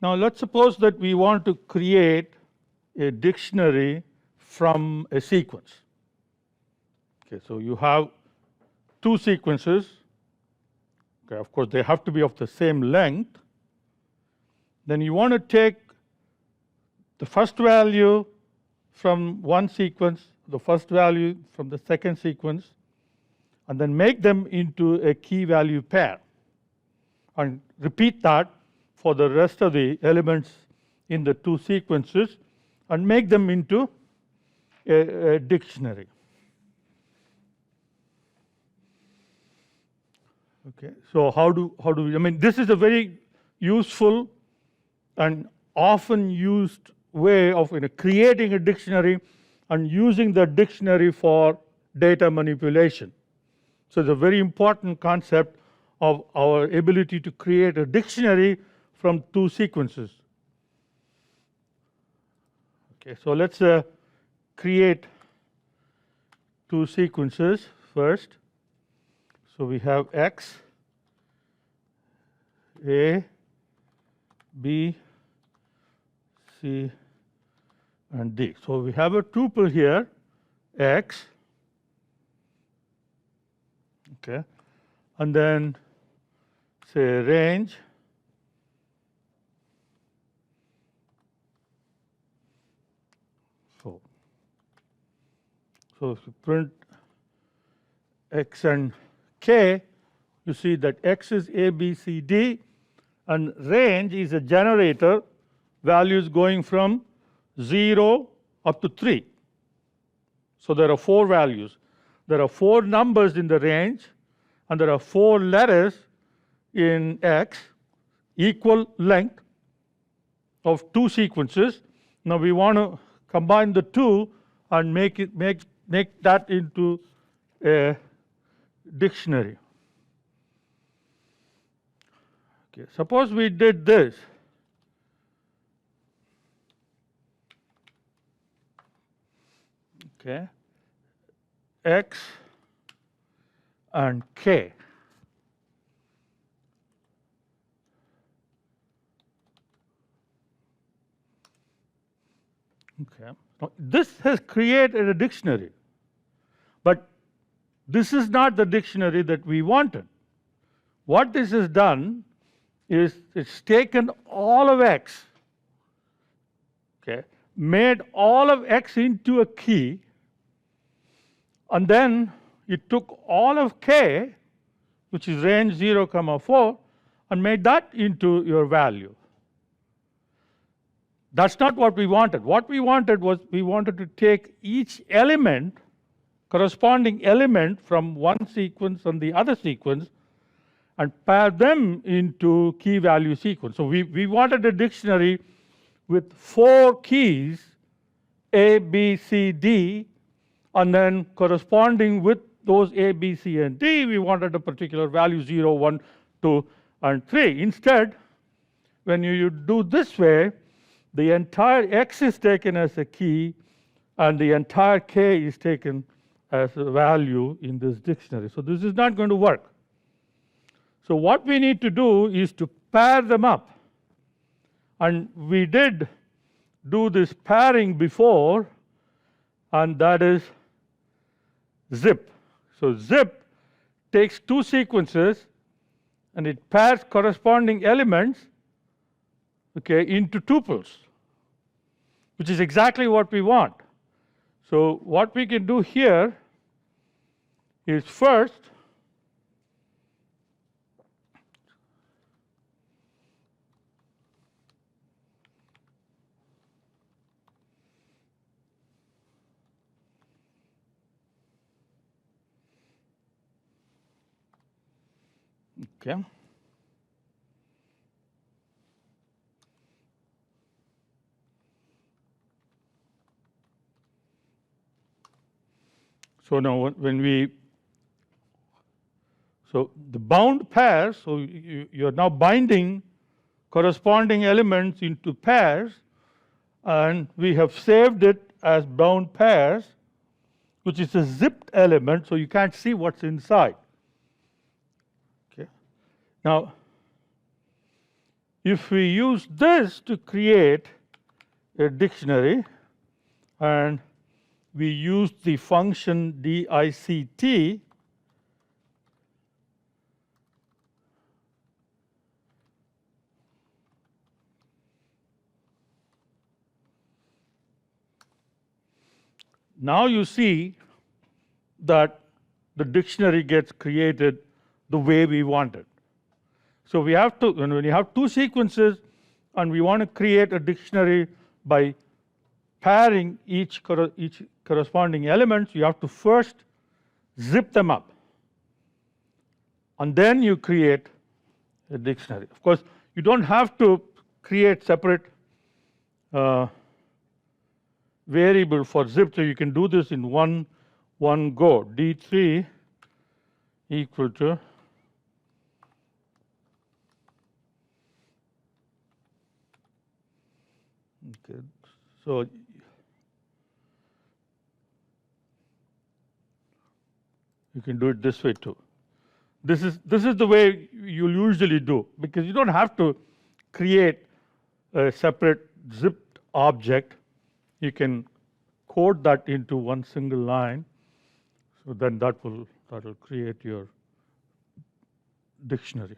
Now let's suppose that we want to create a dictionary from a sequence. Okay, so you have two sequences. Okay, of course, they have to be of the same length. Then you want to take the first value from one sequence, the first value from the second sequence, and then make them into a key value pair, and repeat that for the rest of the elements in the two sequences and make them into a dictionary. Okay, so how do we, I mean, this is a very useful and often used way of creating a dictionary and using the dictionary for data manipulation. So it's a very important concept of our ability to create a dictionary from two sequences. Okay, so let's create two sequences first. So we have X, A, B, C, and D. So we have a tuple here, X, okay, and then say range so if you print X and K, you see that X is A, B, C, D, and range is a generator, values going from 0 up to 3. So there are 4 values. There are 4 numbers in the range, and there are 4 letters in X, equal length of 2 sequences. Now we want to combine the 2 and make that into a dictionary. Okay, suppose we did this. Okay, X and K. Okay, now this has created a dictionary, but this is not the dictionary that we wanted. What this has done is it's taken all of X, okay, made all of X into a key, and then it took all of K, which is range 0, 4, and made that into your value. That's not what we wanted. What we wanted was we wanted to take each element, corresponding element from one sequence and the other sequence, and pair them into key value sequence. So we wanted a dictionary with 4 keys, A, B, C, D, and then corresponding with those A, B, C, and D, we wanted a particular value 0, 1, 2, and 3. Instead, when you do this way, the entire X is taken as a key, and the entire K is taken as a value in this dictionary. So this is not going to work. So what we need to do is to pair them up. And we did do this pairing before, and that is zip. So zip takes 2 sequences and it pairs corresponding elements, okay, into tuples, which is exactly what we want. So what we can do here is first okay. So now when we, so the bound pairs, so you're now binding corresponding elements into pairs, and we have saved it as bound pairs, which is a zipped element, so you can't see what's inside. Okay. Now, if we use this to create a dictionary and we use the function dict, now you see that the dictionary gets created the way we want it. So we have to, when you have two sequences and we want to create a dictionary by pairing each corresponding elements, you have to first zip them up and then you create a dictionary. Of course, you don't have to create separate variable for zip, so you can do this in one go. D3 equal to okay, so you can do it this way too. This is the way you'll usually do, because you don't have to create a separate zipped object. You can code that into one single line, so then that will create your dictionary.